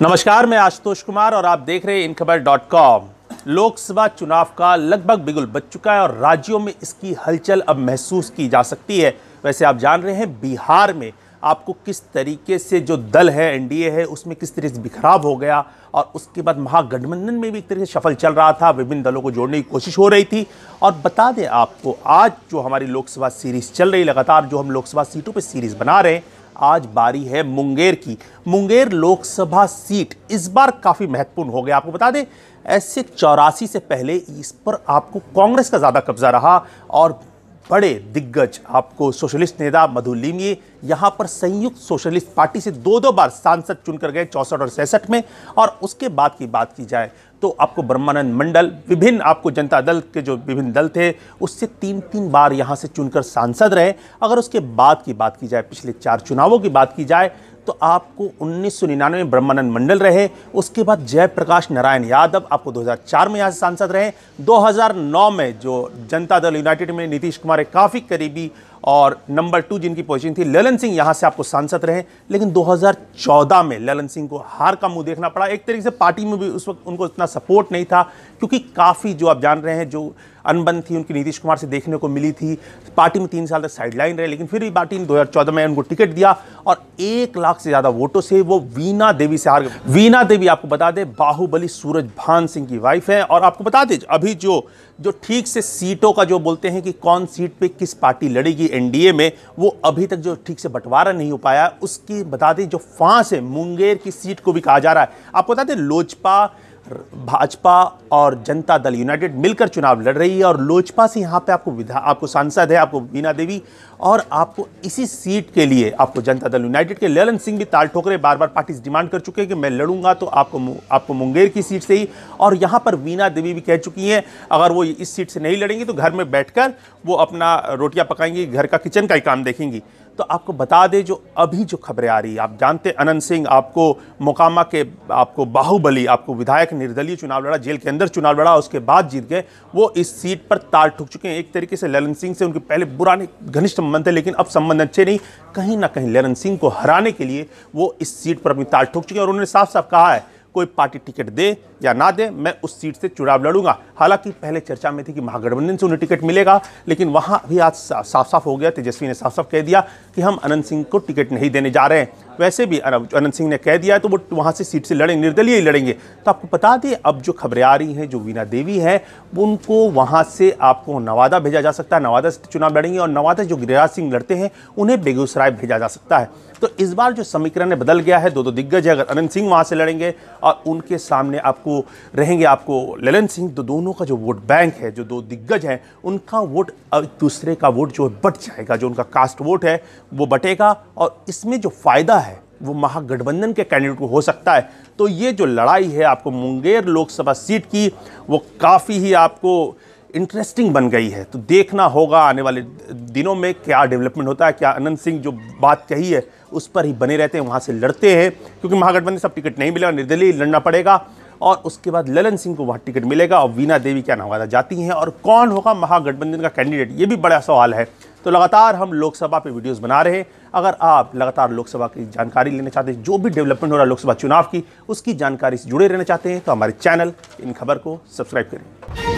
नमस्कार, मैं आशुतोष कुमार और आप देख रहे हैं InKhabar.com। लोकसभा चुनाव का लगभग बिगुल बज चुका है और राज्यों में इसकी हलचल अब महसूस की जा सकती है। वैसे आप जान रहे हैं बिहार में आपको किस तरीके से जो दल है, एनडीए है, उसमें किस तरीके से बिखराव हो गया और उसके बाद महागठबंधन में भी एक तरीके से शफल चल रहा था, विभिन्न दलों को जोड़ने की कोशिश हो रही थी। और बता दें आपको, आज जो हमारी लोकसभा सीरीज चल रही, लगातार जो हम लोकसभा सीटों पर सीरीज बना रहे हैं, आज बारी है मुंगेर की। मुंगेर लोकसभा सीट इस बार काफी महत्वपूर्ण हो गया। आपको बता दें, ऐसे 84 से पहले इस पर आपको कांग्रेस का ज्यादा कब्जा रहा और बड़े दिग्गज आपको सोशलिस्ट नेता मधु लिमये यहां पर संयुक्त सोशलिस्ट पार्टी से दो बार सांसद चुनकर गए, 64 और 66 में। और उसके बाद की बात की जाए तो आपको ब्रह्मानंद मंडल, विभिन्न आपको जनता दल के जो विभिन्न दल थे, उससे 3 बार यहां से चुनकर सांसद रहे। अगर उसके बाद की बात की जाए, पिछले 4 चुनावों की बात की जाए, तो आपको 1999 में ब्रह्मानंद मंडल रहे, उसके बाद जयप्रकाश नारायण यादव आपको 2004 में यहाँ से सांसद रहे, 2009 में जो जनता दल यूनाइटेड में नीतीश कुमार एक काफ़ी करीबी और नंबर 2 जिनकी पोजीशन थी, ललन सिंह यहाँ से आपको सांसद रहे। लेकिन 2014 में ललन सिंह को हार का मुंह देखना पड़ा। एक तरीके से पार्टी में भी उस वक्त उनको इतना सपोर्ट नहीं था, क्योंकि काफ़ी जो आप जान रहे हैं जो अनबन थी उनकी नीतीश कुमार से देखने को मिली थी। पार्टी में 3 साल तक साइडलाइन रहे, लेकिन फिर भी पार्टी ने 2014 में उनको टिकट दिया और 1 लाख से ज़्यादा वोटों से वो वीणा देवी से हार गए। वीणा देवी आपको बता दें बाहुबली सूरजभान सिंह की वाइफ है। और आपको बता दें अभी जो ठीक से सीटों का जो बोलते हैं कि कौन सीट पे किस पार्टी लड़ेगी एनडीए में, वो अभी तक जो ठीक से बंटवारा नहीं हो पाया। उसकी बता दें जो फांस है मुंगेर की सीट को भी कहा जा रहा है। आपको बता दें लोजपा, भाजपा और जनता दल यूनाइटेड मिलकर चुनाव लड़ रही है और लोजपा से यहाँ पे आपको सांसद है आपको वीणा देवी। और आपको इसी सीट के लिए आपको जनता दल यूनाइटेड के ललन सिंह भी ताल ठोक रहे, बार बार पार्टी से डिमांड कर चुके हैं कि मैं लड़ूंगा तो आपको मुंगेर की सीट से ही। और यहाँ पर वीणा देवी भी कह चुकी हैं अगर वो इस सीट से नहीं लड़ेंगी तो घर में बैठकर वो अपना रोटियां पकाएंगी, घर का किचन का ही काम देखेंगी। तो आपको बता दें जो अभी जो खबरें आ रही है, आप जानते हैं अनंत सिंह आपको मोकामा के आपको बाहुबली आपको विधायक निर्दलीय चुनाव लड़ा, जेल के अंदर चुनाव लड़ा, उसके बाद जीत गए। वो इस सीट पर ताल ठुक चुके हैं। एक तरीके से ललन सिंह से उनके पहले पुराने घनिष्ठ संबंध थे, लेकिन अब संबंध अच्छे नहीं। कहीं ना कहीं ललन सिंह को हराने के लिए वो इस सीट पर अपनी ताल ठुक चुके हैं और उन्होंने साफ साफ कहा है कोई पार्टी टिकट दे या ना दे, मैं उस सीट से चुनाव लड़ूंगा। हालांकि पहले चर्चा में थी कि महागठबंधन से उन्हें टिकट मिलेगा, लेकिन वहां भी आज साफ साफ हो गया, तेजस्वी ने साफ साफ कह दिया कि हम अनंत सिंह को टिकट नहीं देने जा रहे हैं। वैसे भी अनंत सिंह ने कह दिया है तो वो वहां से सीट से लड़ेंगे, निर्दलीय ही लड़ेंगे। तो आपको बता दें अब जो खबरें आ रही हैं, जो वीणा देवी है उनको वहां से आपको नवादा भेजा जा सकता है, नवादा से चुनाव लड़ेंगे। और नवादा जो गिरिराज सिंह लड़ते हैं उन्हें बेगूसराय भेजा जा सकता है। तो इस बार जो समीकरण बदल गया है, 2 दिग्गज है। अगर अनंत सिंह वहां से लड़ेंगे और उनके सामने आपको रहेंगे आपको ललन सिंह, तो दोनों का जो वोट बैंक है, जो 2 दिग्गज हैं, उनका वोट एक दूसरे का वोट जो बट जाएगा, जो उनका कास्ट वोट है वो बटेगा। और इसमें जो फायदा है वो महागठबंधन के कैंडिडेट को हो सकता है। तो ये जो लड़ाई है आपको मुंगेर लोकसभा सीट की, वो काफ़ी ही आपको इंटरेस्टिंग बन गई है। तो देखना होगा आने वाले दिनों में क्या डेवलपमेंट होता है। क्या अनंत सिंह जो बात कही है उस पर ही बने रहते हैं, वहाँ से लड़ते हैं, क्योंकि महागठबंधन सब टिकट नहीं मिलेगा, निर्दलीय लड़ना पड़ेगा। और उसके बाद ललन सिंह को वहाँ टिकट मिलेगा और वीणा देवी क्या नवादा जाती हैं और कौन होगा महागठबंधन का कैंडिडेट, ये भी बड़ा सवाल है। तो लगातार हम लोकसभा पे वीडियोस बना रहे हैं। अगर आप लगातार लोकसभा की जानकारी लेना चाहते हैं, जो भी डेवलपमेंट हो रहा है लोकसभा चुनाव की, उसकी जानकारी से जुड़े रहना चाहते हैं, तो हमारे चैनल इन खबर को सब्सक्राइब करें।